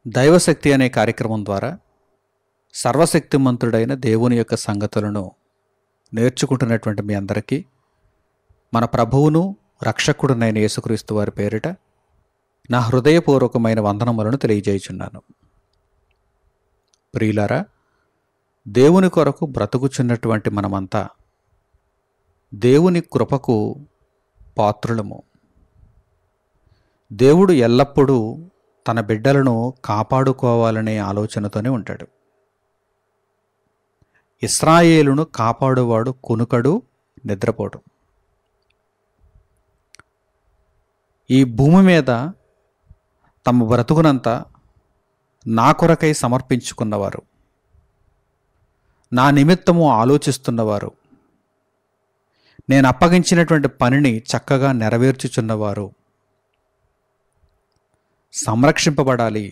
దైవశక్తి అనే కార్యక్రమం ద్వారా సర్వశక్తిమంతుడైన దేవుని యొక్క సంగతులను నేర్చుకుంటున్నటువంటి మీ అందరికీ మన ప్రభువును రక్షకుడునైన యేసుక్రీస్తు వారి పేరిట నా హృదయపూర్వకమైన వందనములను తెలియజేయుచున్నాను. ప్రియులారా, దేవుని కొరకు బ్రతుకుచున్నటువంటి మనమంతా దేవుని కృపకు పాత్రులము. దేవుడు ఎల్లప్పుడూ తన బిడ్డలను కాపాడుకోవాలనే ఆలోచనతోనే ఉంటాడు. ఇశ్రాయేలును కాపాడువాడు కునుకడు, నిద్రపోడు. ఈ భూమి మీద తమ బ్రతుకునంతా నా కొరకై సమర్పించుకున్నవారు, నా నిమిత్తము ఆలోచిస్తున్నవారు, నేను అప్పగించినటువంటి పనిని చక్కగా నెరవేర్చుచున్నవారు సంరక్షింపబడాలి,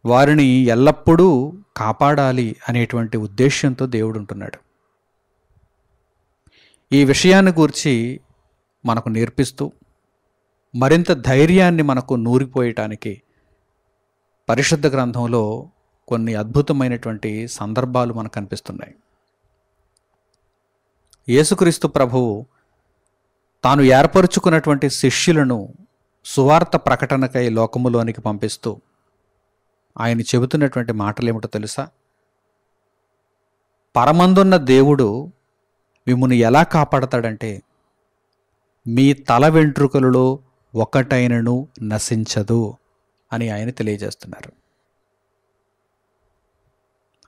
వారిని ఎల్లప్పుడూ కాపాడాలి అనేటువంటి ఉద్దేశ్యంతో దేవుడు ఉంటున్నాడు. ఈ విషయాన్ని గూర్చి మనకు నేర్పిస్తూ మరింత ధైర్యాన్ని మనకు నూరిపోయటానికి పరిశుద్ధ గ్రంథంలో కొన్ని అద్భుతమైనటువంటి సందర్భాలు మనకు కనిపిస్తున్నాయి. యేసుక్రీస్తు ప్రభువు తాను ఏర్పరుచుకున్నటువంటి శిష్యులను సువార్త ప్రకటనకై లోకములోనికి పంపిస్తూ ఆయన చెబుతున్నటువంటి మాటలేమిటో తెలుసా? పరమందున్న దేవుడు మిమ్మును ఎలా కాపాడతాడంటే, మీ తల వెంట్రుకలలో ఒకటైనను నశించదు అని ఆయన తెలియజేస్తున్నారు.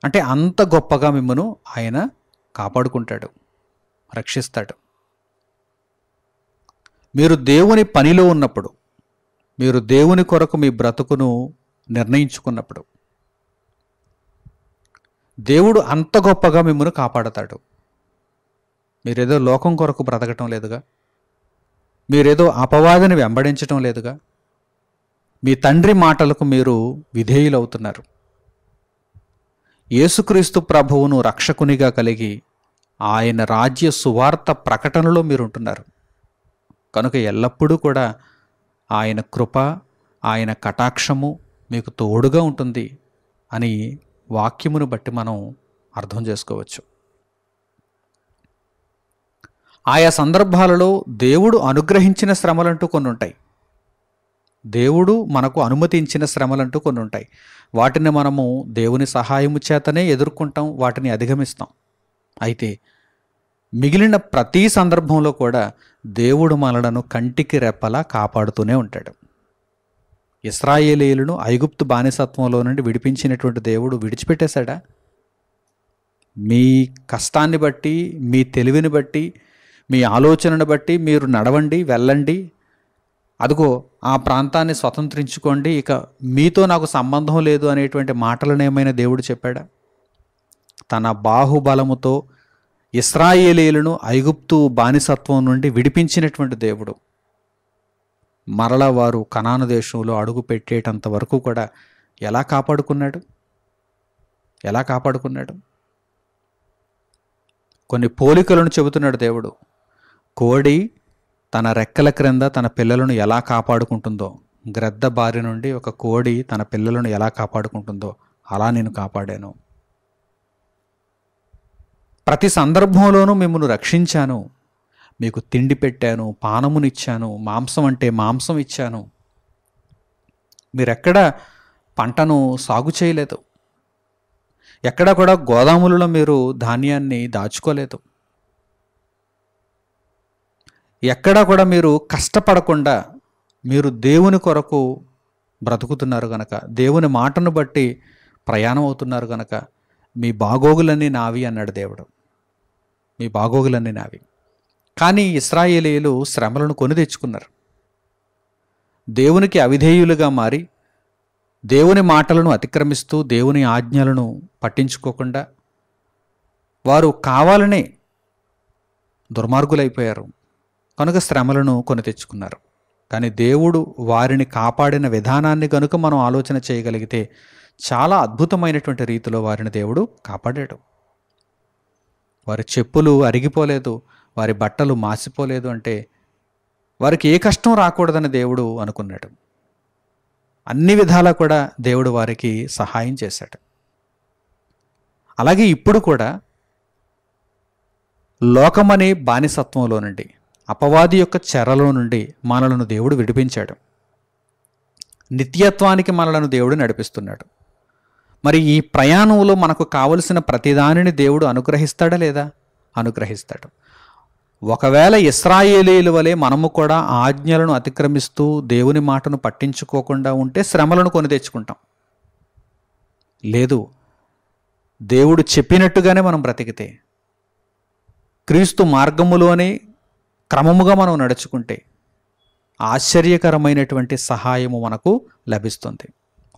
అంటే అంత గొప్పగా మిమ్మును ఆయన కాపాడుకుంటాడు, రక్షిస్తాడు. మీరు దేవుని పనిలో ఉన్నప్పుడు, మీరు దేవుని కొరకు మీ బ్రతుకును నిర్ణయించుకున్నప్పుడు దేవుడు అంత గొప్పగా మిమ్మల్ని కాపాడతాడు. మీరేదో లోకం కొరకు బ్రతకటం లేదుగా, మీరేదో అపవాదిని వెంబడించటం లేదుగా, మీ తండ్రి మాటలకు మీరు విధేయులవుతున్నారు. యేసుక్రీస్తు ప్రభువును రక్షకునిగా కలిగి ఆయన రాజ్య సువార్త ప్రకటనలో మీరు ఉంటున్నారు. కనుక ఎల్లప్పుడూ కూడా ఆయన కృప, ఆయన కటాక్షము మీకు తోడుగా ఉంటుంది అని వాక్యమును బట్టి మనం అర్థం చేసుకోవచ్చు. ఆయా సందర్భాలలో దేవుడు అనుగ్రహించిన శ్రమలంటూ కొన్ని ఉంటాయి. దేవుడు మనకు అనుమతించిన శ్రమలంటూ కొన్ని ఉంటాయి. వాటిని మనము దేవుని సహాయము చేతనే ఎదుర్కొంటాం, వాటిని అధిగమిస్తాం. అయితే మిగిలిన ప్రతి సందర్భంలో కూడా దేవుడు మనలను కంటికి రెప్పలా కాపాడుతూనే ఉంటాడు. ఇశ్రాయేలీయులను ఐగుప్తు బానిసత్వంలో నుండి విడిపించినటువంటి దేవుడు విడిచిపెట్టేశాడా? మీ కష్టాన్ని బట్టి, మీ తెలివిని బట్టి, మీ ఆలోచనను బట్టి మీరు నడవండి, వెళ్ళండి, అదిగో ఆ ప్రాంతాన్ని స్వతంత్రించుకోండి, ఇక మీతో నాకు సంబంధం లేదు అనేటువంటి మాటలను ఏమైనా దేవుడు చెప్పాడా? తన బాహుబలముతో ఇశ్రాయేలీయులను ఐగుప్తు బానిసత్వం నుండి విడిపించినటువంటి దేవుడు మరలా వారు కనాను దేశంలో అడుగు పెట్టేటంత వరకు కూడా ఎలా కాపాడుకున్నాడు? కొన్ని పోలికలను చెబుతున్నాడు దేవుడు. కోడి తన రెక్కల క్రింద తన పిల్లలను ఎలా కాపాడుకుంటుందో, గ్రద్ద బారి నుండి ఒక కోడి తన పిల్లలను ఎలా కాపాడుకుంటుందో అలా నేను కాపాడాను. ప్రతి సందర్భంలోనూ మిమ్మల్ని రక్షించాను, మీకు తిండి పెట్టాను, పానమునిచ్చాను, మాంసం అంటే మాంసం ఇచ్చాను. మీరెక్కడ పంటను సాగు చేయలేదు, ఎక్కడ కూడా గోదాములలో మీరు ధాన్యాన్ని దాచుకోలేదు, ఎక్కడా కూడా మీరు కష్టపడకుండా మీరు దేవుని కొరకు బ్రతుకుతున్నారు గనక, దేవుని మాటను బట్టి ప్రయాణం అవుతున్నారు గనక మీ బాగోగులన్నీ నావి అన్నాడు దేవుడు. మీ బాగోగులన్నీ నావి. కానీ ఇశ్రాయేలీయులు శ్రమలను కొని తెచ్చుకున్నారు. దేవునికి అవిధేయులుగా మారి దేవుని మాటలను అతిక్రమిస్తూ దేవుని ఆజ్ఞలను పట్టించుకోకుండా వారు కావాలనే దుర్మార్గులైపోయారు. కనుక శ్రమలను కొని తెచ్చుకున్నారు. కానీ దేవుడు వారిని కాపాడిన విధానాన్ని కనుక మనం ఆలోచన చేయగలిగితే చాలా అద్భుతమైనటువంటి రీతిలో వారిని దేవుడు కాపాడాడు. వారి చెప్పులు అరిగిపోలేదు, వారి బట్టలు మాసిపోలేదు అంటే వారికి ఏ కష్టం రాకూడదని దేవుడు అనుకున్నాడు. అన్ని విధాలా కూడా దేవుడు వారికి సహాయం చేశాడు. అలాగే ఇప్పుడు కూడా లోకమనే బానిసత్వంలో నుండి, అపవాది యొక్క చెరలో నుండి మనలను దేవుడు విడిపించాడు. నిత్యత్వానికి మనలను దేవుడు నడిపిస్తున్నాడు. మరి ఈ ప్రయాణంలో మనకు కావలసిన ప్రతిదానిని దేవుడు అనుగ్రహిస్తాడా లేదా? అనుగ్రహిస్తాడు. ఒకవేళ ఇశ్రాయేలీయుల వలె మనము కూడా ఆజ్ఞలను అతిక్రమిస్తూ దేవుని మాటను పట్టించుకోకుండా ఉంటే శ్రమలను కొని తెచ్చుకుంటాం. లేదు, దేవుడు చెప్పినట్టుగానే మనం బ్రతికితే, క్రీస్తు మార్గములోనే క్రమముగా మనం నడుచుకుంటే ఆశ్చర్యకరమైనటువంటి సహాయము మనకు లభిస్తుంది.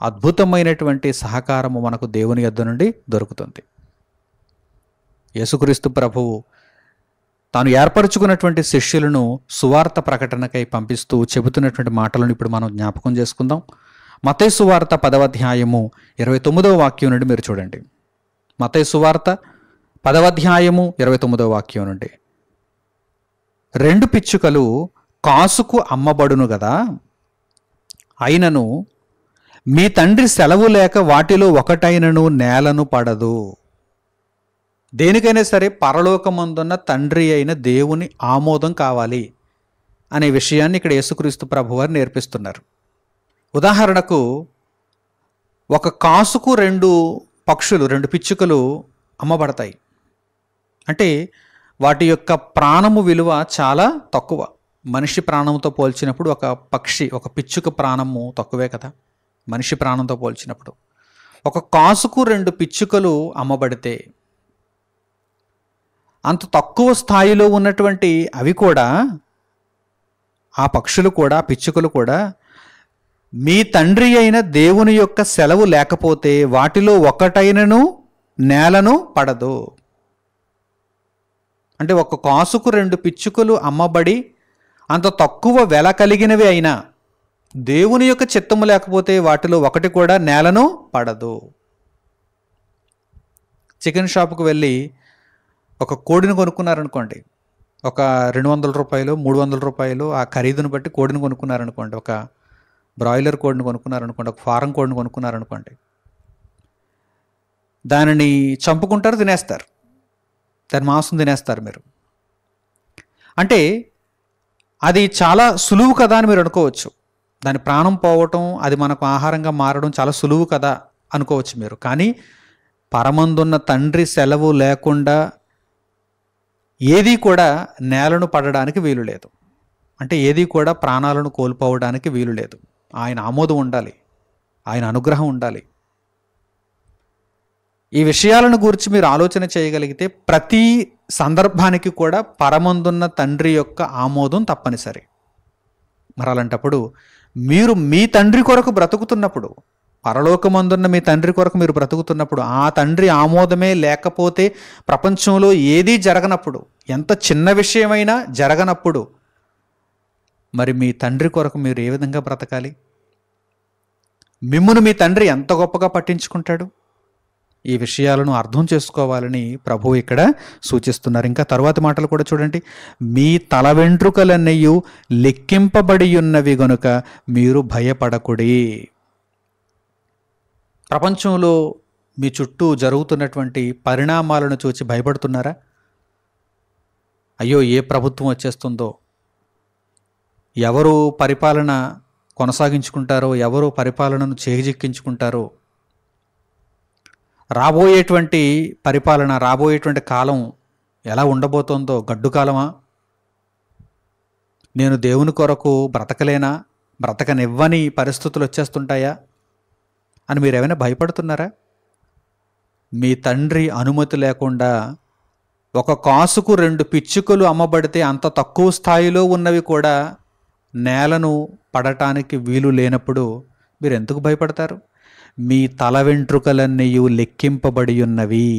అద్భుతమైనటువంటి సహకారము మనకు దేవుని యొద్ద నుండి దొరుకుతుంది. యేసుక్రీస్తు ప్రభువు తాను ఏర్పరచుకున్నటువంటి శిష్యులను సువార్త ప్రకటనకై పంపిస్తూ చెబుతున్నటువంటి మాటలను ఇప్పుడు మనం జ్ఞాపకం చేసుకుందాం. మత్తయి సువార్త 10వ అధ్యాయము 29వ వాక్యం నుండి మీరు చూడండి. మత్తయి సువార్త 10వ అధ్యాయము 29వ వాక్యం నుండి, 2 పిచ్చుకలు కాసుకు అమ్మబడును గదా, అయినను మీ తండ్రి సెలవు లేక వాటిలో ఒకటైనను నేలను పడదు. దేనికైనా సరే పరలోకమందున్న తండ్రి అయిన దేవుని ఆమోదం కావాలి అనే విషయాన్ని ఇక్కడ యేసుక్రీస్తు ప్రభువారు నేర్పిస్తున్నారు. ఉదాహరణకు, ఒక కాసుకు 2 పక్షులు, 2 పిచ్చుకలు అమ్మబడతాయి. అంటే వాటి యొక్క ప్రాణము విలువ చాలా తక్కువ. మనిషి ప్రాణంతో పోల్చినప్పుడు ఒక పక్షి, ఒక పిచ్చుక ప్రాణము తక్కువే కదా మనిషి ప్రాణంతో పోల్చినప్పుడు. ఒక కాసుకు 2 పిచ్చుకలు అమ్మబడితే అంత తక్కువ స్థాయిలో ఉన్నటువంటి అవి కూడా, ఆ పక్షులు కూడా, పిచ్చుకలు కూడా, మీ తండ్రి అయిన దేవుని యొక్క సెలవు లేకపోతే వాటిలో ఒకటైనను నేలను పడదు. అంటే ఒక కాసుకు 2 పిచ్చుకలు అమ్మబడి అంత తక్కువ వెల కలిగినవి అయినా దేవుని యొక్క చిత్తము లేకపోతే వాటిలో ఒకటి కూడా నేలను పడదు. చికెన్ షాపుకు వెళ్ళి ఒక కోడిని కొనుక్కున్నారనుకోండి, ఒక 200 రూపాయలు 300 రూపాయలు ఆ ఖరీదును బట్టి కోడిని కొనుక్కున్నారనుకోండి, ఒక బ్రాయిలర్ కోడిని కొనుక్కున్నారనుకోండి, ఒక ఫారం కోడిని కొనుక్కున్నారనుకోండి, దానిని చంపుకుంటారు, తినేస్తారు, దాని మాంసం తినేస్తారు మీరు. అంటే అది చాలా సులువు కదా అని మీరు అనుకోవచ్చు. దాని ప్రాణం పోవటం, అది మనకు ఆహారంగా మారడం చాలా సులువు కదా అనుకోవచ్చు మీరు. కానీ పరమందున్న తండ్రి సెలవు లేకుండా ఏది కూడా నేలను పడడానికి వీలు లేదు. అంటే ఏది కూడా ప్రాణాలను కోల్పోవడానికి వీలు లేదు. ఆయన ఆమోదం ఉండాలి, ఆయన అనుగ్రహం ఉండాలి. ఈ విషయాలను గురించి మీరు ఆలోచన చేయగలిగితే ప్రతి సందర్భానికి కూడా పరమందున్న తండ్రి యొక్క ఆమోదం తప్పనిసరి. మరి అలాంటప్పుడు మీరు మీ తండ్రి కొరకు బ్రతుకుతున్నప్పుడు, పరలోకమందున్న మీ తండ్రి కొరకు మీరు బ్రతుకుతున్నప్పుడు, ఆ తండ్రి ఆమోదమే లేకపోతే ప్రపంచంలో ఏదీ జరగనప్పుడు, ఎంత చిన్న విషయమైనా జరగనప్పుడు, మరి మీ తండ్రి కొరకు మీరు ఏ విధంగా బ్రతకాలి? మిమ్మును మీ తండ్రి ఎంత గొప్పగా పట్టించుకుంటాడు? ఈ విషయాలను అర్థం చేసుకోవాలని ప్రభువు ఇక్కడ సూచిస్తున్నారు. ఇంకా తరువాతి మాటలు కూడా చూడండి. మీ తల వెంట్రుకలన్నయ్యు లెక్కింపబడి ఉన్నవి గనుక మీరు భయపడకుడి. ప్రపంచంలో మీ చుట్టూ జరుగుతున్నటువంటి పరిణామాలను చూసి భయపడుతున్నారా? అయ్యో, ఏ ప్రభుత్వం వచ్చేస్తుందో, ఎవరు పరిపాలన కొనసాగించుకుంటారో, ఎవరు పరిపాలనను చేజిక్కించుకుంటారో, రాబోయేటువంటి పరిపాలన, రాబోయేటువంటి కాలం ఎలా ఉండబోతోందో, గడ్డు కాలమా, నేను దేవుని కొరకు బ్రతకలేనా, బ్రతకనివ్వని పరిస్థితులు వచ్చేస్తుంటాయా అని మీరు ఏమైనా భయపడుతున్నారా? మీ తండ్రి అనుమతి లేకుండా ఒక కాసుకు 2 పిచ్చుకలు అమ్మబడితే అంత తక్కువ స్థాయిలో ఉన్నవి కూడా నేలను పడటానికి వీలు లేనప్పుడు మీరు ఎందుకు భయపడతారు? మీ తల వెంట్రుకలన్నీ లెక్కింపబడి ఉన్నవి.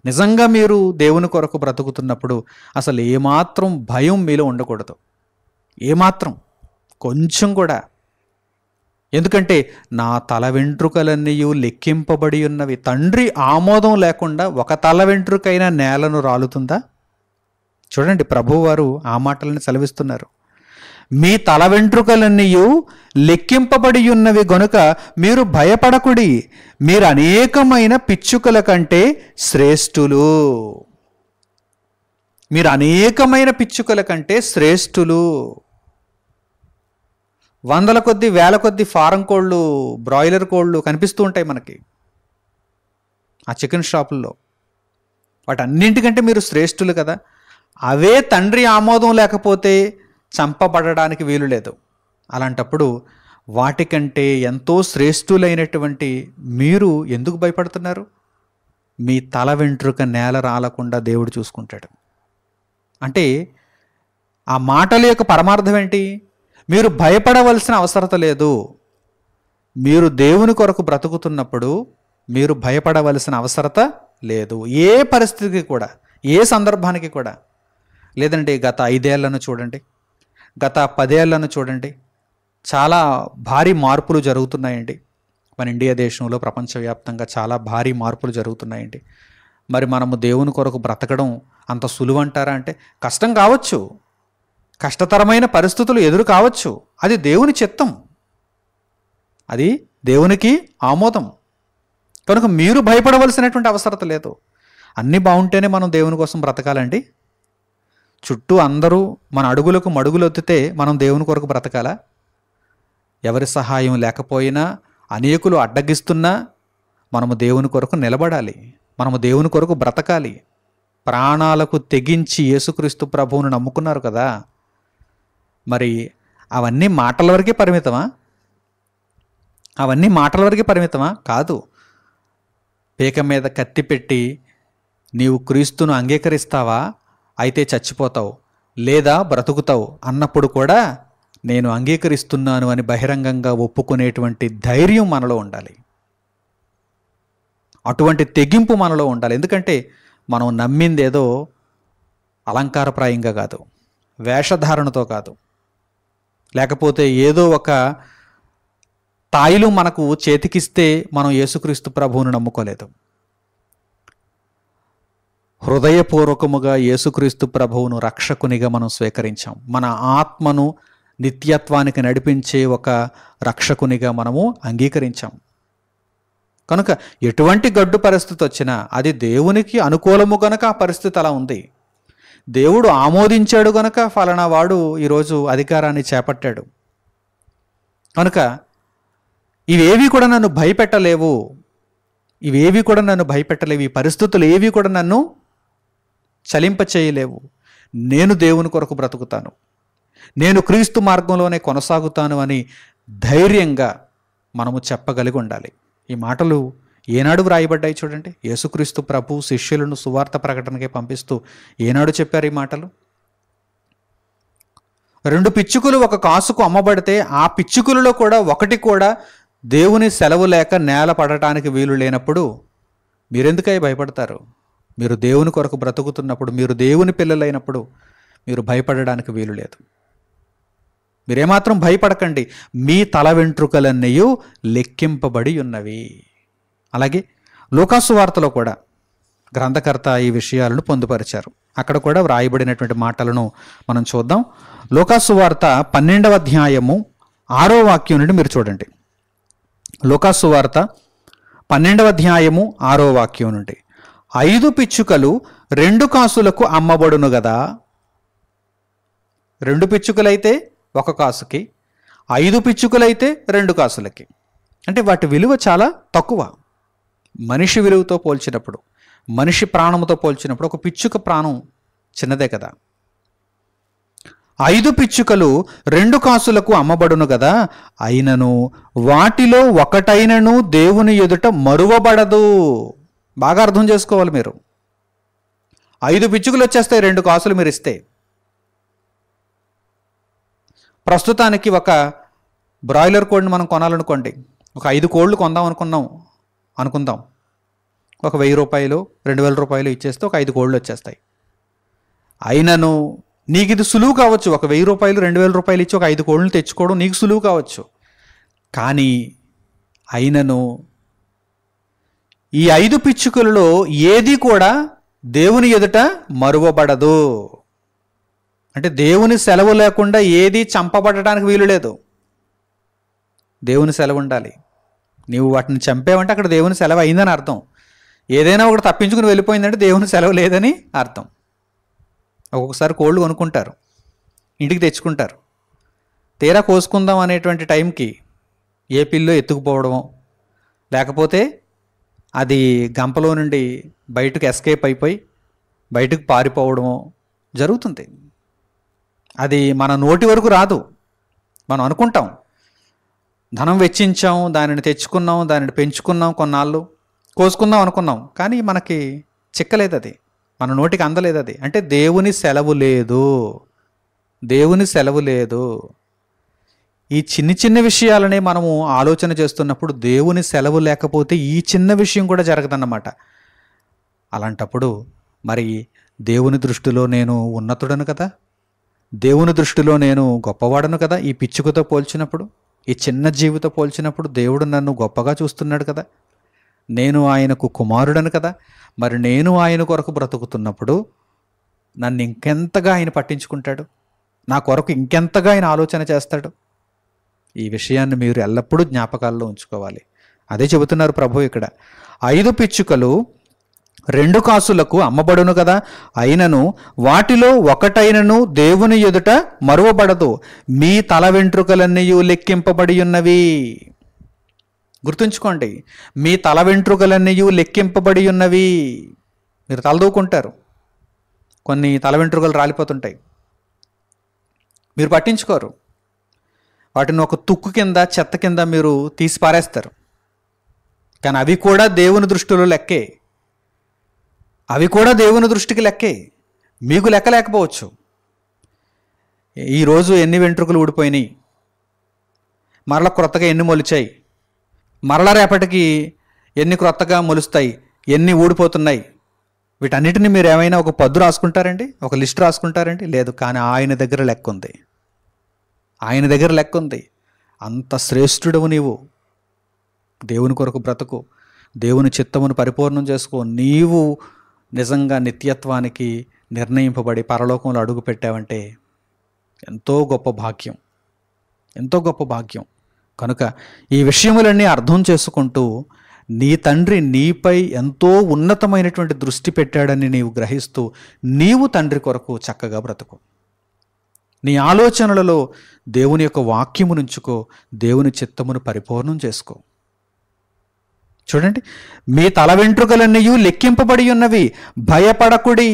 నిజంగా మీరు దేవుని కొరకు బ్రతుకుతున్నప్పుడు అసలు ఏమాత్రం భయం మీలో ఉండకూడదు, ఏమాత్రం, కొంచెం కూడా. ఎందుకంటే నా తల వెంట్రుకలన్నీ లెక్కింపబడి ఉన్నవి. తండ్రి ఆమోదం లేకుండా ఒక తల వెంట్రుకైనా నేలను రాలుతుందా? చూడండి, ప్రభువారు ఆ మాటలను సెలవిస్తున్నారు. మీ తల వెంట్రుకలన్నీయు లెక్కింపబడి ఉన్నవి గనుక మీరు భయపడకుడి, మీరు అనేకమైన పిచ్చుకల కంటే శ్రేష్ఠులు. మీరు అనేకమైన పిచ్చుకల కంటే శ్రేష్ఠులు. వందల కొద్ది వేల కొద్ది ఫారం కోళ్ళు, బ్రాయిలర్ కోళ్ళు కనిపిస్తూ ఉంటాయి మనకి ఆ చికెన్ షాపుల్లో. వాటన్నింటికంటే మీరు శ్రేష్ఠులు కదా. అవే తండ్రి ఆమోదం లేకపోతే చంపబడడానికి వీలు లేదు. అలాంటప్పుడు వాటికంటే ఎంతో శ్రేష్ఠులైనటువంటి మీరు ఎందుకు భయపడుతున్నారు? మీ తల వెంట్రుక నేల రాలకుండా దేవుడు చూసుకుంటాడు. అంటే ఆ మాటల యొక్క పరమార్థం ఏంటి? మీరు భయపడవలసిన అవసరత లేదు. మీరు దేవుని కొరకు బ్రతుకుతున్నప్పుడు మీరు భయపడవలసిన అవసరత లేదు. ఏ పరిస్థితికి కూడా, ఏ సందర్భానికి కూడా లేదండి. గత 5 ఏళ్లను చూడండి, గత 10 ఏళ్లను చూడండి, చాలా భారీ మార్పులు జరుగుతున్నాయండి మన ఇండియా దేశంలో, ప్రపంచవ్యాప్తంగా చాలా భారీ మార్పులు జరుగుతున్నాయండి. మరి మనము దేవుని కొరకు బ్రతకడం అంత సులువంటారా అంటే కష్టం కావచ్చు, కష్టతరమైన పరిస్థితులు ఎదురు కావచ్చు. అది దేవుని చిత్తం, అది దేవునికి ఆమోదం. కనుక మీరు భయపడవలసినటువంటి అవసరత లేదు. అన్నీ బాగుంటేనే మనం దేవుని కోసం బ్రతకాలండి. చుట్టూ అందరూ మన అడుగులకు మడుగులొత్తితే మనం దేవుని కొరకు బ్రతకాలా? ఎవరి సహాయం లేకపోయినా, అనేకులు అడ్డగిస్తున్నా మనము దేవుని కొరకు నిలబడాలి, మనము దేవుని కొరకు బ్రతకాలి. ప్రాణాలకు తెగించి యేసుక్రీస్తు ప్రభువును నమ్ముకున్నారు కదా. మరి అవన్నీ మాటల వరకే పరిమితమా? అవన్నీ మాటల వరకే పరిమితమా? కాదు. పీక మీద కత్తి పెట్టి నీవు క్రీస్తును అంగీకరిస్తావా, అయితే చచ్చిపోతావు, లేదా బ్రతుకుతావు అన్నప్పుడు కూడా నేను అంగీకరిస్తున్నాను అని బహిరంగంగా ఒప్పుకునేటువంటి ధైర్యం మనలో ఉండాలి. అటువంటి తెగింపు మనలో ఉండాలి. ఎందుకంటే మనం నమ్మిందేదో అలంకారప్రాయంగా కాదు, వేషధారణతో కాదు, లేకపోతే ఏదో ఒక తాయిలు మనకు చేతికిస్తే మనం యేసుక్రీస్తు ప్రభువును నమ్ముకోలేదు. హృదయపూర్వకముగా యేసుక్రీస్తు ప్రభువును రక్షకునిగా మనం స్వీకరించాం. మన ఆత్మను నిత్యత్వానికి నడిపించే ఒక రక్షకునిగా మనము అంగీకరించాం. కనుక ఎటువంటి గడ్డు పరిస్థితి వచ్చినా అది దేవునికి అనుకూలము గనక ఆ పరిస్థితి అలా ఉంది. దేవుడు ఆమోదించాడు గనక ఫలానా వాడు ఈరోజు అధికారాన్ని చేపట్టాడు. కనుక ఇవేవి కూడా నన్ను భయపెట్టలేవు, ఇవేవి కూడా నన్ను భయపెట్టలేవు, ఈ పరిస్థితులు ఏవి కూడా నన్ను చలింపచేయలేవు. నేను దేవుని కొరకు బ్రతుకుతాను, నేను క్రీస్తు మార్గంలోనే కొనసాగుతాను అని ధైర్యంగా మనము చెప్పగలిగి ఉండాలి. ఈ మాటలు ఏనాడు వ్రాయబడ్డాయి చూడండి. యేసుక్రీస్తు ప్రభు శిష్యులను సువార్త ప్రకటనకే పంపిస్తూ ఏనాడు చెప్పారు ఈ మాటలు? 2 పిచ్చుకలు ఒక కాసుకు అమ్మబడితే ఆ పిచ్చుకలలో కూడా ఒకటి కూడా దేవుని సెలవు లేక నేల పడటానికి వీలు లేనప్పుడు మీరెందుకై భయపడతారు? మీరు దేవుని కొరకు బ్రతుకుతున్నప్పుడు, మీరు దేవుని పిల్లలైనప్పుడు మీరు భయపడడానికి వీలు లేదు. మీరేమాత్రం భయపడకండి. మీ తల వెంట్రుకలన్నీ లెక్కింపబడి ఉన్నవి. అలాగే లూకాసు వార్తలో కూడా గ్రంథకర్త ఈ విషయాలను పొందుపరిచారు. అక్కడ కూడా వ్రాయబడినటువంటి మాటలను మనం చూద్దాం. లూకాసు వార్త 12వ అధ్యాయము 6వ వాక్యం నుండి మీరు చూడండి. లూకాసు వార్త 12వ అధ్యాయము 6వ వాక్యం నుండి, 5 పిచ్చుకలు 2 కాసులకు అమ్మబడును గదా. 2 పిచ్చుకలైతే 1 కాసుకి, 5 పిచ్చుకలైతే 2 కాసులకి. అంటే వాటి విలువ చాలా తక్కువ. మనిషి విలువతో పోల్చినప్పుడు, మనిషి ప్రాణంతో పోల్చినప్పుడు ఒక పిచ్చుక ప్రాణం చిన్నదే కదా. 5 పిచ్చుకలు 2 కాసులకు అమ్మబడును కదా. అయినను వాటిలో ఒకటైనను దేవుని ఎదుట మరువబడదు. బాగా అర్థం చేసుకోవాలి మీరు. 5 పిచ్చుకలు వచ్చేస్తాయి 2 కాసులు మీరు ఇస్తే. ప్రస్తుతానికి ఒక బ్రాయిలర్ కోడిని మనం కొనాలనుకోండి, ఒక 5 కోళ్ళు కొందాం అనుకుందాం. ఒక 1000 రూపాయలు 2000 రూపాయలు ఇచ్చేస్తే ఒక 5 కోళ్ళు వచ్చేస్తాయి. అయినను నీకు ఇది సులువు కావచ్చు, ఒక 1000 రూపాయలు 2000 రూపాయలు ఇచ్చి ఒక 5 కోళ్ళను తెచ్చుకోవడం నీకు సులువు కావచ్చు. కానీ అయినను ఈ 5 పిచ్చుకలలో ఏది కూడా దేవుని ఎదుట మరువబడదు. అంటే దేవుని సెలవు లేకుండా ఏది చంపబడటానికి వీలు లేదు. దేవుని సెలవు ఉండాలి. నీవు వాటిని చంపేవంటే అక్కడ దేవుని సెలవు అయిందని అర్థం. ఏదైనా ఒకటి తప్పించుకుని వెళ్ళిపోయిందంటే దేవుని సెలవు లేదని అర్థం. ఒక్కొక్కసారి కోళ్ళు కొనుక్కుంటారు, ఇంటికి తెచ్చుకుంటారు. తీరా కోసుకుందాం అనేటువంటి టైంకి ఏ పిల్లో ఎత్తుకుపోవడమో, లేకపోతే అది గంపలో నుండి బయటకు ఎస్కేప్ అయిపోయి బయటకు పారిపోవడమో జరుగుతుంది. అది మన నోటి వరకు రాదు. మనం అనుకుంటాం ధనం వెచ్చించాం, దానిని తెచ్చుకున్నాం, దానిని పెంచుకున్నాం, కొన్నాళ్ళు కోసుకుందాం అనుకున్నాం, కానీ మనకి చిక్కలేదు, అది మన నోటికి అందలేదు. అది అంటే దేవుని సెలవు లేదు, దేవుని సెలవు లేదు. ఈ చిన్న చిన్న విషయాలనే మనము ఆలోచన చేస్తున్నప్పుడు దేవుని సెలవు లేకపోతే ఈ చిన్న విషయం కూడా జరగదన్నమాట. అలాంటప్పుడు మరి దేవుని దృష్టిలో నేను ఉన్నతుడను కదా, దేవుని దృష్టిలో నేను గొప్పవాడను కదా. ఈ పిచ్చుకతో పోల్చినప్పుడు, ఈ చిన్న జీవితో పోల్చినప్పుడు దేవుడు నన్ను గొప్పగా చూస్తున్నాడు కదా, నేను ఆయనకు కుమారుడను కదా. మరి నేను ఆయన కొరకు బ్రతుకుతున్నప్పుడు నన్ను ఇంకెంతగా ఆయన పట్టించుకుంటాడు, నా కొరకు ఇంకెంతగా ఆయన ఆలోచన చేస్తాడు. ఈ విషయాన్ని మీరు ఎల్లప్పుడూ జ్ఞాపకాల్లో ఉంచుకోవాలి. అదే చెబుతున్నారు ప్రభు ఇక్కడ. 5 పిచ్చుకలు 2 కాసులకు అమ్మబడును కదా, అయినను వాటిలో ఒకటైనను దేవుని ఎదుట మరువబడదు. మీ తల వెంట్రుకలన్నీ లెక్కింపబడి ఉన్నవి. గుర్తుంచుకోండి, మీ తల వెంట్రుకలన్నీ లెక్కింపబడి ఉన్నవి. మీరు తలదూకుంటారు, కొన్ని తల వెంట్రుకలు రాలిపోతుంటాయి, మీరు పట్టించుకోరు. వాటిని ఒక తుక్కు కింద, చెత్త కింద మీరు తీసి పారేస్తారు. కానీ అవి కూడా దేవుని దృష్టిలో లెక్కే, అవి కూడా దేవుని దృష్టికి లెక్కే. మీకు లెక్క లేకపోవచ్చు. ఈరోజు ఎన్ని వెంట్రుకలు ఊడిపోయినాయి, మరలా క్రొత్తగా ఎన్ని మొలిచాయి, మరలా రేపటికి ఎన్ని క్రొత్తగా మొలుస్తాయి, ఎన్ని ఊడిపోతున్నాయి, వీటన్నిటిని మీరు ఏమైనా ఒక పద్దు రాసుకుంటారండి, ఒక లిస్ట్ రాసుకుంటారండి? లేదు. కానీ ఆయన దగ్గర లెక్క ఉంది, ఆయన దగ్గర లెక్క ఉంది. అంత శ్రేష్ఠుడవు నీవు. దేవుని కొరకు బ్రతుకు, దేవుని చిత్తమును పరిపూర్ణం చేసుకో. నీవు నిజంగా నిత్యత్వానికి నిర్ణయింపబడి పరలోకంలో అడుగు పెట్టావంటే ఎంతో గొప్ప భాగ్యం, ఎంతో గొప్ప భాగ్యం. కనుక ఈ విషయములన్నీ అర్థం చేసుకుంటూ నీ తండ్రి నీపై ఎంతో ఉన్నతమైనటువంటి దృష్టి పెట్టాడని నీవు గ్రహిస్తూ నీవు తండ్రి కొరకు చక్కగా బ్రతుకు. నీ ఆలోచనలలో దేవుని యొక్క వాక్యము నుంచుకో, దేవుని చిత్తమును పరిపూర్ణం చేసుకో. చూడండి, మీ తల వెంట్రుకలన్నీ లెక్కింపబడి ఉన్నవి, భయపడకుడి.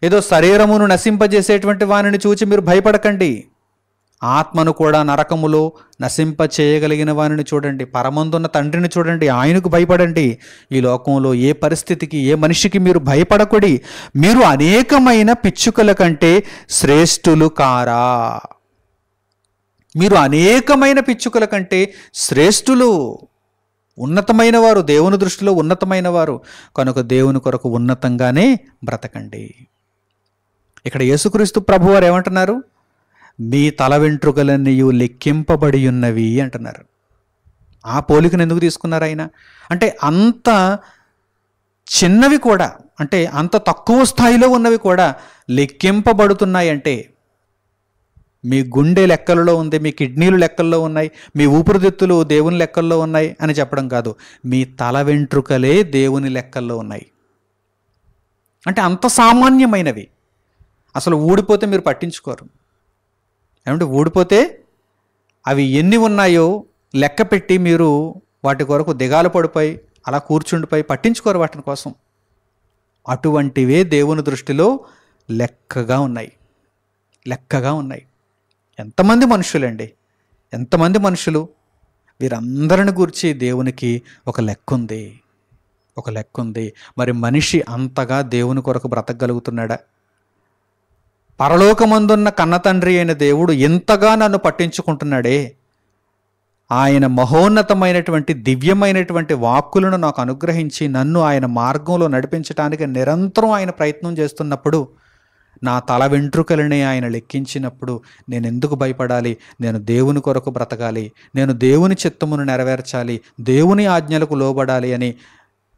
ఏదో శరీరమును నశింపజేసేటువంటి వానిని చూచి మీరు భయపడకండి. ఆత్మను కూడా నరకములో నశింప చేయగలిగిన వానిని చూడండి, పరమందున్న తండ్రిని చూడండి, ఆయనకు భయపడండి. ఈ లోకంలో ఏ పరిస్థితికి, ఏ మనిషికి మీరు భయపడకుడి. మీరు అనేకమైన పిచ్చుకల కంటే శ్రేష్ఠులు కారా? మీరు అనేకమైన పిచ్చుకల కంటే శ్రేష్ఠులు, ఉన్నతమైన వారు, దేవుని దృష్టిలో ఉన్నతమైన వారు. కనుక దేవుని కొరకు ఉన్నతంగానే బ్రతకండి. ఇక్కడ యేసుక్రీస్తు ప్రభువారు ఏమంటున్నారు? మీ తల వెంట్రుకలన్నీ లెక్కింపబడి ఉన్నవి అంటున్నారు. ఆ పోలికను ఎందుకు తీసుకున్నారు ఆయన? అంటే అంత చిన్నవి కూడా, అంటే అంత తక్కువ స్థాయిలో ఉన్నవి కూడా లెక్కింపబడుతున్నాయంటే మీ గుండె లెక్కలలో ఉంది, మీ కిడ్నీలు లెక్కల్లో ఉన్నాయి, మీ ఊపిరితిత్తులు దేవుని లెక్కల్లో ఉన్నాయి అని చెప్పడం కాదు. మీ తల వెంట్రుకలే దేవుని లెక్కల్లో ఉన్నాయి. అంటే అంత సామాన్యమైనవి. అసలు ఊడిపోతే మీరు పట్టించుకోరు. ఏమంటే ఊడిపోతే అవి ఎన్ని ఉన్నాయో లెక్క పెట్టి మీరు వాటి కొరకు దిగాలు పడిపోయి అలా కూర్చుండిపోయి పట్టించుకోరు వాటిని కోసం. అటువంటివే దేవుని దృష్టిలో లెక్కగా ఉన్నాయి, లెక్కగా ఉన్నాయి. ఎంతమంది మనుషులండి, ఎంతమంది మనుషులు! వీరందరిని గురించి దేవునికి ఒక లెక్క ఉంది, ఒక లెక్క ఉంది. మరి మనిషి అంతగా దేవుని కొరకు బ్రతకగలుగుతున్నాడా? పరలోకమందున్న కన్నతండ్రి అయిన దేవుడు ఎంతగా నన్ను పట్టించుకుంటున్నాడే, ఆయన మహోన్నతమైనటువంటి దివ్యమైనటువంటి వాక్కులను నాకు అనుగ్రహించి నన్ను ఆయన మార్గంలో నడిపించడానికి నిరంతరం ఆయన ప్రయత్నం చేస్తున్నప్పుడు, నా తల వెంట్రుకలని ఆయన లెక్కించినప్పుడు నేను ఎందుకు భయపడాలి? నేను దేవుని కొరకు బ్రతకాలి, నేను దేవుని చిత్తమును నెరవేర్చాలి, దేవుని ఆజ్ఞలకు లోబడాలి అని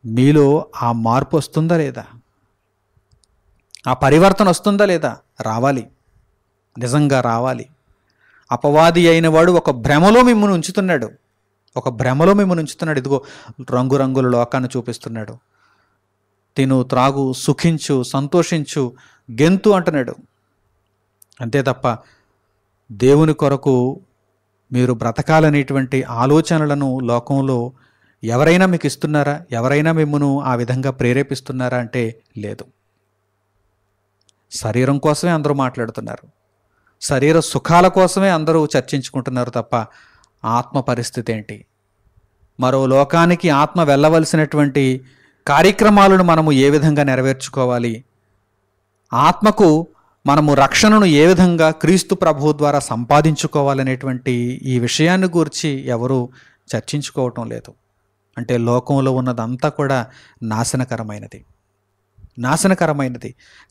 మీలో ఆ మార్పు వస్తుందా లేదా? ఆ పరివర్తన వస్తుందా లేదా? రావాలి. నిజంగా రావాలి. అపవాది అయిన వాడు ఒక భ్రమలో మిమ్మల్ని ఉంచుతున్నాడు. ఇదిగో రంగురంగుల లోకాన్ని చూపిస్తున్నాడు. తిను, త్రాగు, సుఖించు, సంతోషించు, గెంతు అంటున్నాడు. అంతే తప్ప దేవుని కొరకు మీరు బ్రతకాలనేటువంటి ఆలోచనలను లోకంలో ఎవరైనా మీకు ఇస్తున్నారా? ఎవరైనా మిమ్మల్ని ఆ విధంగా ప్రేరేపిస్తున్నారా అంటే లేదు. శరీరం కోసమే అందరూ మాట్లాడుతున్నారు. శరీర సుఖాల కోసమే అందరూ చర్చించుకుంటున్నారు తప్ప ఆత్మ పరిస్థితి ఏంటి, మరో లోకానికి ఆత్మ వెళ్ళవలసినటువంటి కార్యక్రమాలను మనము ఏ విధంగా నెరవేర్చుకోవాలి, ఆత్మకు మనము రక్షణను ఏ విధంగా క్రీస్తు ప్రభువు ద్వారా సంపాదించుకోవాలనేటువంటి ఈ విషయాన్ని గురించి ఎవరూ చర్చించుకోవటం లేదు. అంటే లోకంలో ఉన్నదంతా కూడా నాశనకరమైనది.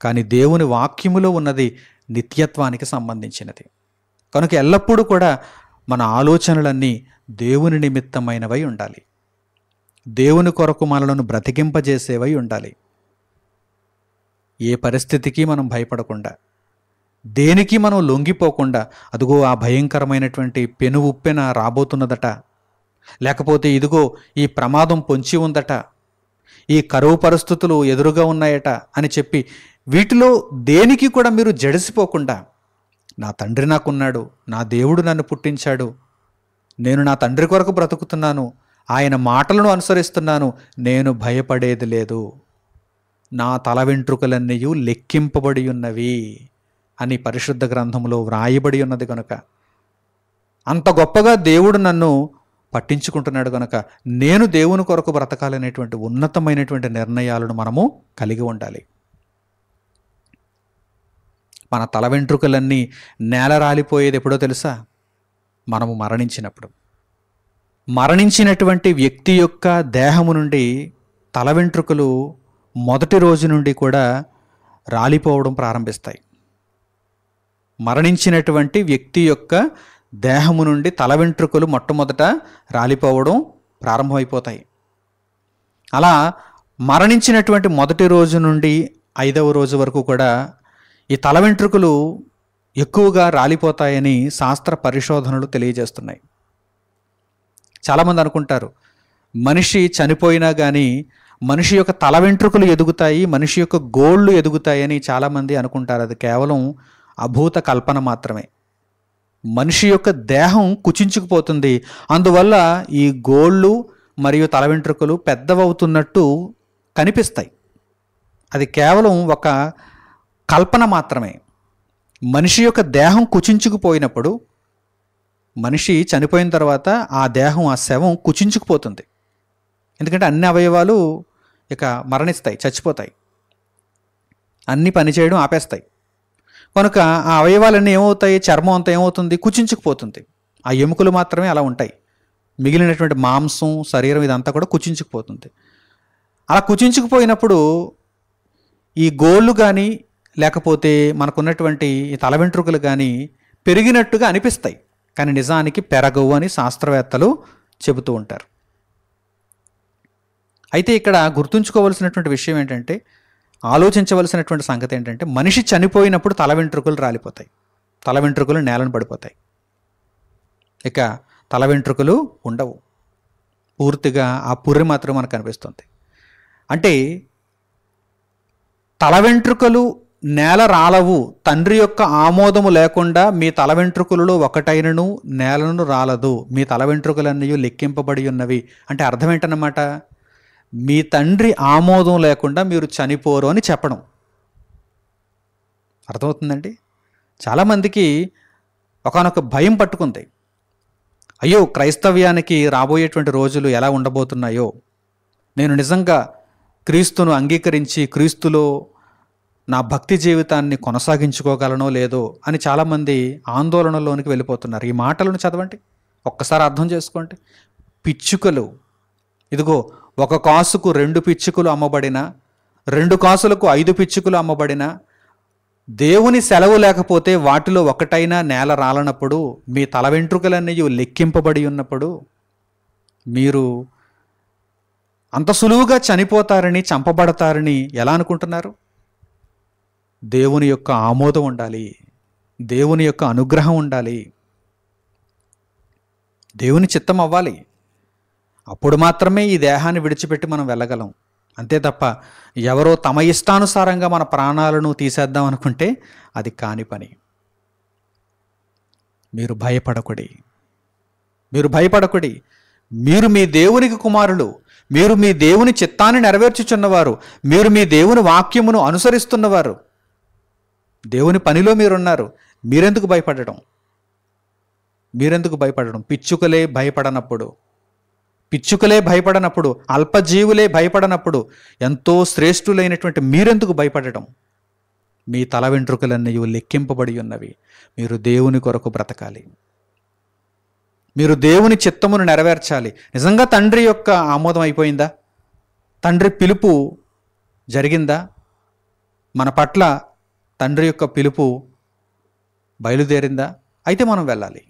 కానీ దేవుని వాక్యములో ఉన్నది నిత్యత్వానికి సంబంధించినది. కనుక ఎల్లప్పుడూ కూడా మన ఆలోచనలన్నీ దేవుని నిమిత్తమైనవై ఉండాలి. దేవుని కొరకు మనలను బ్రతికింపజేసేవై ఉండాలి. ఏ పరిస్థితికి మనం భయపడకుండా, దేనికి మనం లొంగిపోకుండా, అదిగో ఆ భయంకరమైనటువంటి పెను ఉప్పెన రాబోతున్నదట, లేకపోతే ఇదిగో ఈ ప్రమాదం పొంచి ఉందట, ఈ కరువు పరిస్థితులు ఎదురుగా ఉన్నాయట అని చెప్పి వీటిలో దేనికి కూడా మీరు జడిసిపోకుండా, నా తండ్రి నాకున్నాడు, నా దేవుడు నన్ను పుట్టించాడు, నేను నా తండ్రి కొరకు బ్రతుకుతున్నాను, ఆయన మాటలను అనుసరిస్తున్నాను, నేను భయపడేది లేదు, నా తల వెంట్రుకలన్నీ లెక్కింపబడి ఉన్నవి అని పరిశుద్ధ గ్రంథంలో వ్రాయబడి ఉన్నది కనుక, అంత గొప్పగా దేవుడు నన్ను పట్టించుకుంటున్నాడు కనుక నేను దేవుని కొరకు బ్రతకాలనేటువంటి ఉన్నతమైనటువంటి నిర్ణయాలను మనము కలిగి ఉండాలి. మన తల వెంట్రుకలన్నీ నేల రాలిపోయేది ఎప్పుడో తెలుసా? మనము మరణించినటువంటి వ్యక్తి యొక్క దేహము నుండి తల వెంట్రుకలు మొదటి రోజు నుండి కూడా రాలిపోవడం ప్రారంభిస్తాయి. మరణించినటువంటి వ్యక్తి యొక్క దేహము నుండి తల వెంట్రుకలు మొట్టమొదట రాలిపోవడం ప్రారంభమైపోతాయి. అలా మరణించినటువంటి మొదటి రోజు నుండి 5వ రోజు వరకు కూడా ఈ తల వెంట్రుకలు ఎక్కువగా రాలిపోతాయని శాస్త్ర పరిశోధనలు తెలియజేస్తున్నాయి. చాలామంది అనుకుంటారు మనిషి చనిపోయినా కానీ మనిషి యొక్క తల వెంట్రుకలు ఎదుగుతాయి, మనిషి యొక్క గోళ్ళు ఎదుగుతాయని చాలామంది అనుకుంటారు. అది కేవలం అభూత కల్పన మాత్రమే. మనిషి యొక్క దేహం కుచించుకుపోతుంది, అందువల్ల ఈ గోళ్ళు మరియు తల వెంట్రుకలు పెద్దవవుతున్నట్టు కనిపిస్తాయి. అది కేవలం ఒక కల్పన మాత్రమే. మనిషి యొక్క దేహం కుచించుకుపోయినప్పుడు, మనిషి చనిపోయిన తర్వాత ఆ దేహం, ఆ శవం కుచించుకుపోతుంది. ఎందుకంటే అన్ని అవయవాలు ఇక మరణిస్తాయి, చచ్చిపోతాయి, అన్నీ పనిచేయడం ఆపేస్తాయి. కనుక ఆ అవయవాలన్నీ ఏమవుతాయి? చర్మం అంతా ఏమవుతుంది? కుచించుకుపోతుంది. ఆ ఎముకలు మాత్రమే అలా ఉంటాయి, మిగిలినటువంటి మాంసం, శరీరం ఇదంతా కూడా కుచించుకుపోతుంది. అలా కుచించుకుపోయినప్పుడు ఈ గోళ్ళు కానీ లేకపోతే మనకున్నటువంటి ఈ తల వెంట్రుకలు కానీ పెరిగినట్టుగా అనిపిస్తాయి, కానీ నిజానికి పెరగవు అని శాస్త్రవేత్తలు చెబుతూ ఉంటారు. అయితే ఇక్కడ గుర్తుంచుకోవలసినటువంటి విషయం ఏంటంటే, ఆలోచించవలసినటువంటి సంగతి ఏంటంటే, మనిషి చనిపోయినప్పుడు తల వెంట్రుకలు రాలిపోతాయి, తల వెంట్రుకలు నేలను పడిపోతాయి, ఇక తల వెంట్రుకలు ఉండవు. పూర్తిగా ఆ పుర్రె మాత్రం మనకు కనిపిస్తుంది. అంటే తల వెంట్రుకలు నేల రాలవు, తండ్రి యొక్క ఆమోదము లేకుండా మీ తల వెంట్రుకలలో ఒకటైనను నేలను రాలదు, మీ తల వెంట్రుకలన్నీ లెక్కింపబడి ఉన్నవి. అంటే అర్థం ఏంటన్నమాట? మీ తండ్రి ఆమోదం లేకుండా మీరు చనిపోరు అని చెప్పడం. అర్థమవుతుందండి? చాలామందికి ఒకానొక భయం పట్టుకుంది. అయ్యో, క్రైస్తవ్యానికి రాబోయేటువంటి రోజులు ఎలా ఉండబోతున్నాయో, నేను నిజంగా క్రీస్తును అంగీకరించి క్రీస్తులో నా భక్తి జీవితాన్ని కొనసాగించుకోగలనో లేదో అని చాలామంది ఆందోళనలోనికి వెళ్ళిపోతున్నారు. ఈ మాటలను చదవండి, ఒక్కసారి అర్థం చేసుకోండి. పిచ్చుకలు, ఇదిగో 1 కాసుకు 2 పిచ్చుకలు అమ్మబడిన, 2 కాసులకు 5 పిచ్చుకలు అమ్మబడిన, దేవుని సెలవు లేకపోతే వాటిలో ఒకటైనా నేల రాలనప్పుడు, మీ తల వెంట్రుకలన్నీ లెక్కింపబడి ఉన్నప్పుడు మీరు అంత సులువుగా చనిపోతారని, చంపబడతారని ఎలా అనుకుంటున్నారు? దేవుని యొక్క ఆమోదం ఉండాలి, దేవుని యొక్క అనుగ్రహం ఉండాలి, దేవుని చిత్తం అవ్వాలి. అప్పుడు మాత్రమే ఈ దేహాన్ని విడిచిపెట్టి మనం వెళ్ళగలం. అంతే తప్ప ఎవరో తమ ఇష్టానుసారంగా మన ప్రాణాలను తీసేద్దాం అనుకుంటే అది కాని పని. మీరు భయపడకుడి, మీరు మీ దేవునికి కుమారులు, మీరు మీ దేవుని చిత్తాన్ని నెరవేర్చుచున్నవారు, మీరు మీ దేవుని వాక్యమును అనుసరిస్తున్నవారు, దేవుని పనిలో మీరున్నారు. మీరెందుకు భయపడడం? పిచ్చుకలే భయపడనప్పుడు, అల్పజీవులే భయపడనప్పుడు ఎంతో శ్రేష్ఠులైనటువంటి మీరెందుకు భయపడటం? మీ తల వెంట్రుకలన్నీ లెక్కింపబడి ఉన్నవి. మీరు దేవుని కొరకు బ్రతకాలి, మీరు దేవుని చిత్తమును నెరవేర్చాలి. నిజంగా తండ్రి యొక్క ఆమోదం అయిపోయిందా? తండ్రి పిలుపు జరిగిందా? మన పట్ల తండ్రి యొక్క పిలుపు బయలుదేరిందా? అయితే మనం వెళ్ళాలి.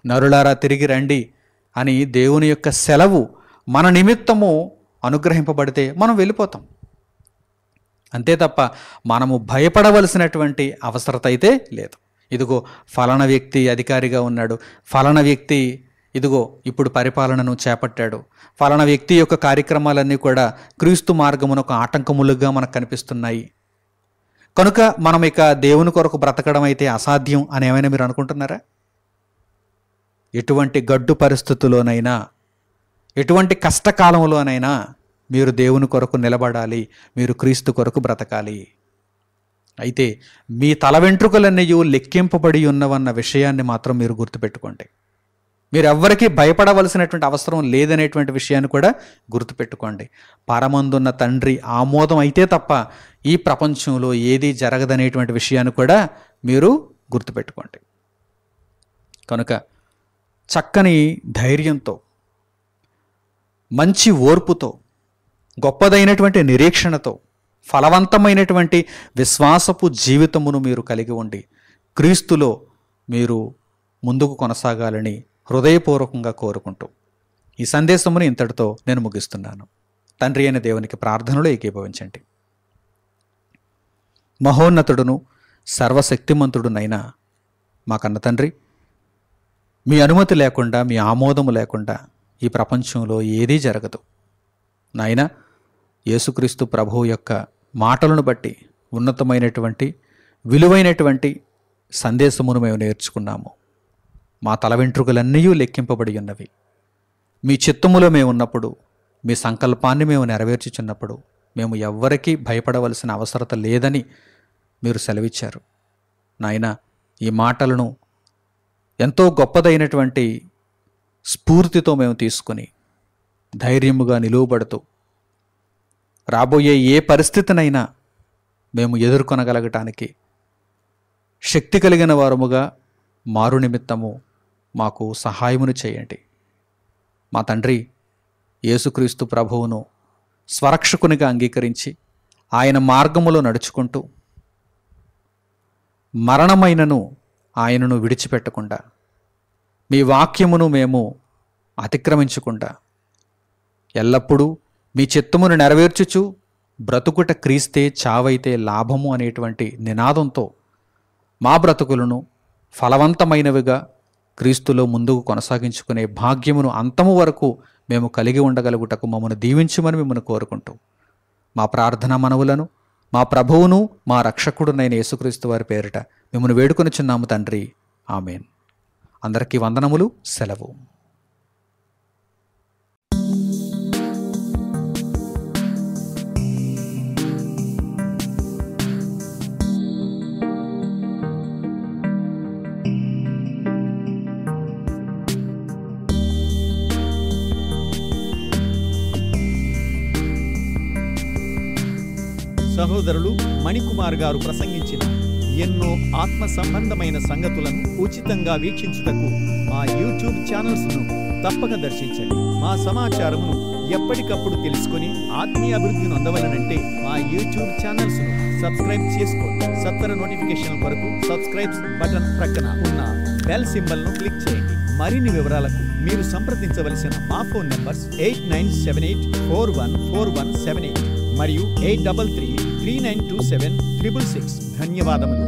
నరులారా తిరిగి రండి అని దేవుని యొక్క సెలవు మన నిమిత్తము అనుగ్రహింపబడితే మనం వెళ్ళిపోతాం. అంతే తప్ప మనము భయపడవలసినటువంటి అవసరత అయితే లేదు. ఇదిగో ఫలానా వ్యక్తి అధికారిగా ఉన్నాడు, ఫలానా వ్యక్తి ఇదిగో ఇప్పుడు పరిపాలనను చేపట్టాడు, ఫలానా వ్యక్తి యొక్క కార్యక్రమాలన్నీ కూడా క్రీస్తు మార్గమునకు ఆటంకములుగా మనకు కనిపిస్తున్నాయి, కనుక మనం ఇక దేవుని కొరకు బ్రతకడం అయితే అసాధ్యం అని ఏమైనా మీరు అనుకుంటున్నారా? ఎటువంటి గడ్డు పరిస్థితుల్లోనైనా, ఎటువంటి కష్టకాలంలోనైనా మీరు దేవుని కొరకు నిలబడాలి, మీరు క్రీస్తు కొరకు బ్రతకాలి. అయితే మీ తల వెంట్రుకలన్నీ లెక్కింపబడి ఉన్నవన్న విషయాన్ని మాత్రం మీరు గుర్తుపెట్టుకోండి. మీరు ఎవ్వరికీ భయపడవలసినటువంటి అవసరం లేదనేటువంటి విషయాన్ని కూడా గుర్తుపెట్టుకోండి. పరమందున్న తండ్రి ఆమోదం అయితే తప్ప ఈ ప్రపంచంలో ఏదీ జరగదనేటువంటి విషయాన్ని కూడా మీరు గుర్తుపెట్టుకోండి. కనుక చక్కని ధైర్యంతో, మంచి ఓర్పుతో, గొప్పదైనటువంటి నిరీక్షణతో, ఫలవంతమైనటువంటి విశ్వాసపు జీవితమును మీరు కలిగి ఉండి క్రీస్తులో మీరు ముందుకు కొనసాగాలని హృదయపూర్వకంగా కోరుకుంటూ ఈ సందేశమును ఇంతటితో నేను ముగిస్తున్నాను. తండ్రి అయిన దేవునికి ప్రార్థనలో ఏకీభవించండి. మహోన్నతుడును సర్వశక్తిమంతుడునైనా మా కన్న తండ్రి, మీ అనుమతి లేకుండా, మీ ఆమోదము లేకుండా ఈ ప్రపంచంలో ఏదీ జరగదు. నాయన, యేసుక్రీస్తు ప్రభువు యొక్క మాటలను బట్టి ఉన్నతమైనటువంటి విలువైనటువంటి సందేశమును మేము నేర్చుకున్నాము. మా తల వెంట్రుకలన్నీ లెక్కింపబడి ఉన్నవి. మీ చిత్తములో మేము ఉన్నప్పుడు, మీ సంకల్పాన్ని మేము నెరవేర్చుచున్నప్పుడు మేము ఎవ్వరికీ భయపడవలసిన అవసరత లేదని మీరు సెలవిచ్చారు. నాయన, ఈ మాటలను ఎంతో గొప్పదైనటువంటి స్ఫూర్తితో మేము తీసుకుని ధైర్యముగా నిలువబడుతూ రాబోయే ఏ పరిస్థితినైనా మేము ఎదుర్కొనగలగటానికి శక్తి కలిగిన వారముగా మారు నిమిత్తము మాకు సహాయమును చేయండి. మా తండ్రి, యేసుక్రీస్తు ప్రభువును స్వరక్షకునిగా అంగీకరించి ఆయన మార్గములో నడుచుకుంటూ మరణమైనను ఆయనను విడిచిపెట్టకుండా, మీ వాక్యమును మేము అతిక్రమించకుండా ఎల్లప్పుడూ మీ చిత్తమును నెరవేర్చుచు బ్రతుకుట క్రీస్తే, చావైతే లాభము అనేటువంటి నినాదంతో మా బ్రతుకులను ఫలవంతమైనవిగా క్రీస్తులో ముందుకు కొనసాగించుకునే భాగ్యమును అంతము వరకు మేము కలిగి ఉండగలుగుటకు మమ్మను దీవించమని మిమ్మల్ని కోరుకుంటూ మా ప్రార్థనా మనవులను మా ప్రభువును మా రక్షకుడునైన యేసుక్రీస్తు వారి పేరిట మిమ్మల్ని వేడుకొనుచున్నాము తండ్రి. ఆమేన్. అందరికీ వందనములు. సెలవు. సహోదరులు మణికుమార్ గారు ప్రసంగించిన ఎన్నో ఆత్మ సంబంధమైన సంగతులను ఉచితంగా వీక్షించుటకు మా యూట్యూబ్ ఛానల్స్ను తప్పక దర్శించండి. మా సమాచారమును ఎప్పటికప్పుడు తెలుసుకొని ఆత్మీయ అభివృద్ధిని అందవలనంటే మా యూట్యూబ్ ఛానల్స్ను సబ్స్క్రైబ్ చేసుకోండి. సత్వర నోటిఫికేషన్ కొరకు సబ్స్క్రైబ్ బటన్ ప్రక్కన ఉన్న బెల్ సింబల్ను క్లిక్ చేయండి. మరిన్ని వివరాలకు మీరు సంప్రదించవలసిన మా ఫోన్ నంబర్స్ 8978414178 మరియు 8333927666. ధన్యవాదములు.